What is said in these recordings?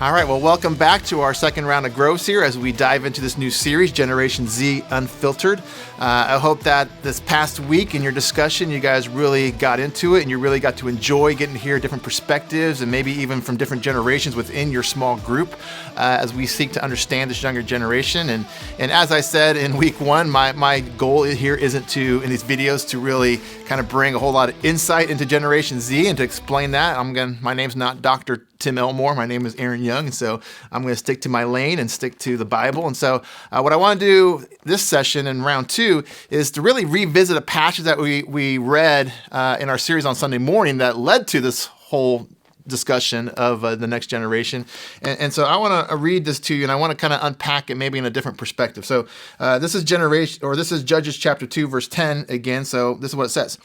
All right, well, welcome back to our second round of Groves here as we dive into this new series, Generation Z Unfiltered. I hope that this past week in your discussion, you guys really got into it and you really got to enjoy getting to hear different perspectives and maybe even from different generations within your small group as we seek to understand this younger generation. And as I said in week one, my goal here isn't to, in these videos, to really kind of bring a whole lot of insight into Generation Z and to explain that. My name's not Dr. Tim Elmore. My name is Aaron Young, and so I'm going to stick to my lane and stick to the Bible. And so what I want to do this session in round two is to really revisit a passage that we read in our series on Sunday morning that led to this whole discussion of the next generation. And so I want to read this to you, and I want to kind of unpack it maybe in a different perspective. So this is Judges chapter 2, verse 10 again. So this is what it says.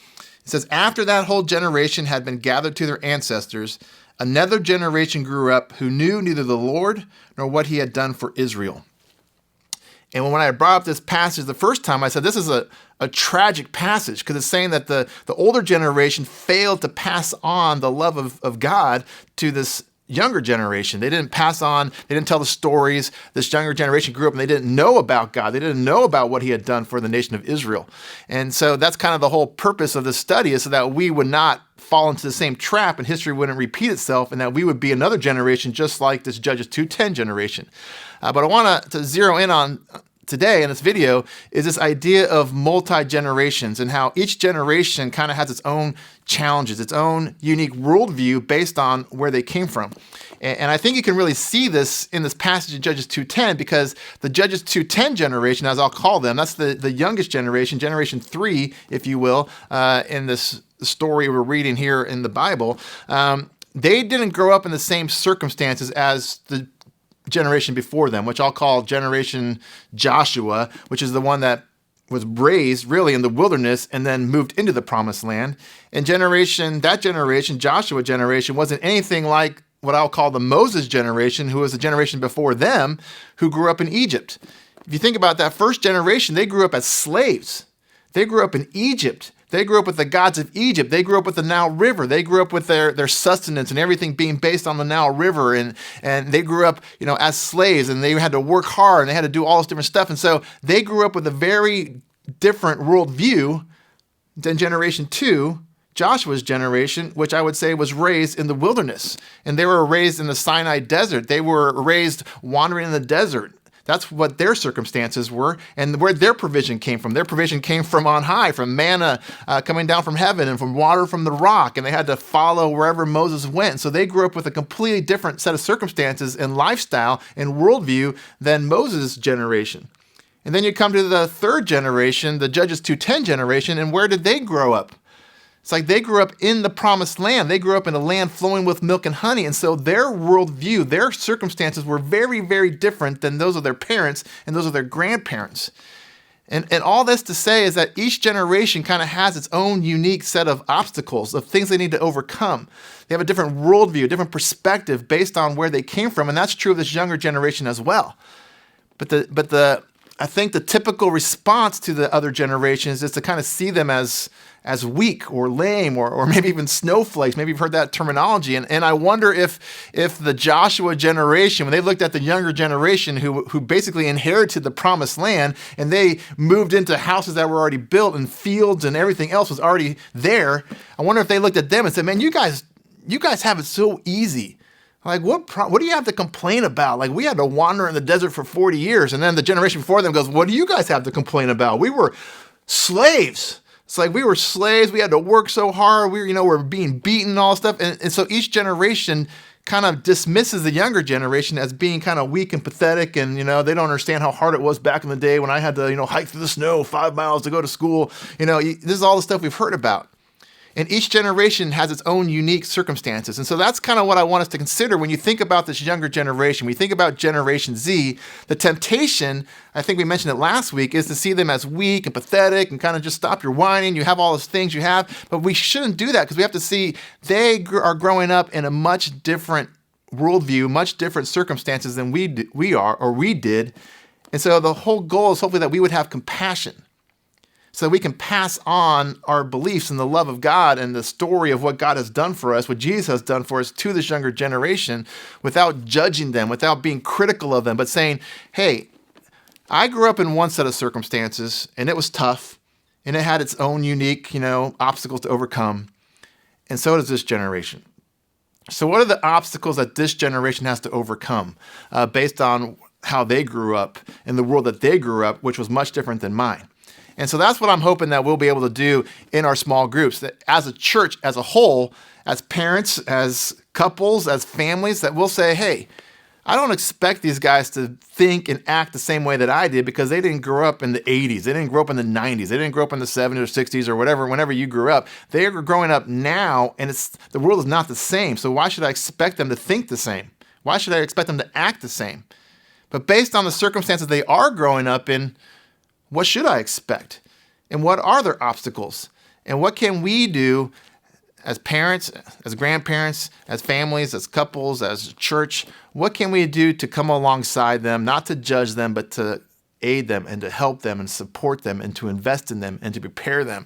It says, "After that whole generation had been gathered to their ancestors, another generation grew up who knew neither the Lord nor what he had done for Israel." And when I brought up this passage the first time, I said this is a tragic passage because it's saying that the older generation failed to pass on the love of God to this younger generation. They didn't pass on, they didn't tell the stories. This younger generation grew up and they didn't know about God. They didn't know about what he had done for the nation of Israel. And so that's kind of the whole purpose of this study, is so that we would not fall into the same trap and history wouldn't repeat itself, and that we would be another generation just like this Judges 2:10 generation. But I want to zero in on today in this video is this idea of multi-generations and how each generation kind of has its own challenges, its own unique worldview based on where they came from. And I think you can really see this in this passage in Judges 2:10, because the Judges 2:10 generation, as I'll call them, that's the youngest generation, generation 3, if you will, in this story we're reading here in the Bible. They didn't grow up in the same circumstances as the generation before them, which I'll call Generation Joshua, which is the one that was raised really in the wilderness and then moved into the promised land. And that generation, Joshua generation, wasn't anything like what I'll call the Moses generation, who was the generation before them, who grew up in Egypt. If you think about that first generation, they grew up as slaves. They grew up in Egypt. They grew up with the gods of Egypt. They grew up with the Nile River. They grew up with their sustenance and everything being based on the Nile River. And they grew up, as slaves, and they had to work hard and they had to do all this different stuff. And so they grew up with a very different worldview than Generation 2, Joshua's generation, which I would say was raised in the wilderness. And they were raised in the Sinai desert. They were raised wandering in the desert. That's what their circumstances were and where their provision came from. Their provision came from on high, from manna coming down from heaven and from water from the rock. And they had to follow wherever Moses went. So they grew up with a completely different set of circumstances and lifestyle and worldview than Moses' generation. And then you come to the third generation, the Judges 2:10 generation, and where did they grow up? It's like they grew up in the promised land. They grew up in a land flowing with milk and honey. And so their worldview, their circumstances were very, very different than those of their parents and those of their grandparents. And all this to say is that each generation kind of has its own unique set of obstacles, of things they need to overcome. They have a different worldview, a different perspective based on where they came from. And that's true of this younger generation as well. But I think the typical response to the other generations is to kind of see them as weak or lame or maybe even snowflakes. Maybe you've heard that terminology. And I wonder if the Joshua generation, when they looked at the younger generation who basically inherited the promised land and they moved into houses that were already built and fields and everything else was already there, I wonder if they looked at them and said, man, you guys have it so easy. Like, what do you have to complain about? Like, we had to wander in the desert for 40 years. And then the generation before them goes, what do you guys have to complain about? We were slaves. It's like we were slaves. We had to work so hard. We're being beaten and all this stuff. And so each generation kind of dismisses the younger generation as being kind of weak and pathetic. And, they don't understand how hard it was back in the day when I had to, hike through the snow 5 miles to go to school. This is all the stuff we've heard about. And each generation has its own unique circumstances. And so that's kind of what I want us to consider when you think about this younger generation. When you think about Generation Z, the temptation, I think we mentioned it last week, is to see them as weak and pathetic and kind of just stop your whining. You have all those things you have. But we shouldn't do that, because we have to see they are growing up in a much different worldview, much different circumstances than we did. And so the whole goal is hopefully that we would have compassion. so we can pass on our beliefs and the love of God and the story of what God has done for us, what Jesus has done for us to this younger generation without judging them, without being critical of them, but saying, hey, I grew up in one set of circumstances and it was tough and it had its own unique, obstacles to overcome. And so does this generation. So what are the obstacles that this generation has to overcome based on how they grew up in the world that they grew up, which was much different than mine? And so that's what I'm hoping that we'll be able to do in our small groups, that as a church, as a whole, as parents, as couples, as families, that we'll say, hey, I don't expect these guys to think and act the same way that I did because they didn't grow up in the 80s. They didn't grow up in the 90s. They didn't grow up in the 70s or 60s or whatever, whenever you grew up. They are growing up now, and the world is not the same. So why should I expect them to think the same? Why should I expect them to act the same? But based on the circumstances they are growing up in, what should I expect? And what are their obstacles? And what can we do as parents, as grandparents, as families, as couples, as a church? What can we do to come alongside them, not to judge them, but to aid them and to help them and support them and to invest in them and to prepare them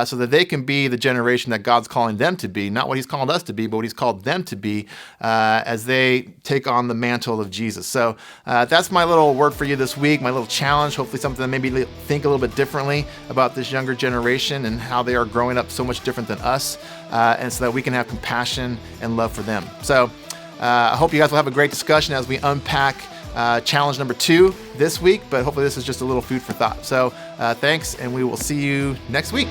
so that they can be the generation that God's calling them to be, not what he's called us to be, but what he's called them to be as they take on the mantle of Jesus. So that's my little word for you this week, my little challenge, hopefully something that maybe think a little bit differently about this younger generation and how they are growing up so much different than us, and so that we can have compassion and love for them. So I hope you guys will have a great discussion as we unpack challenge number 2 this week, but hopefully this is just a little food for thought. So thanks, and we will see you next week.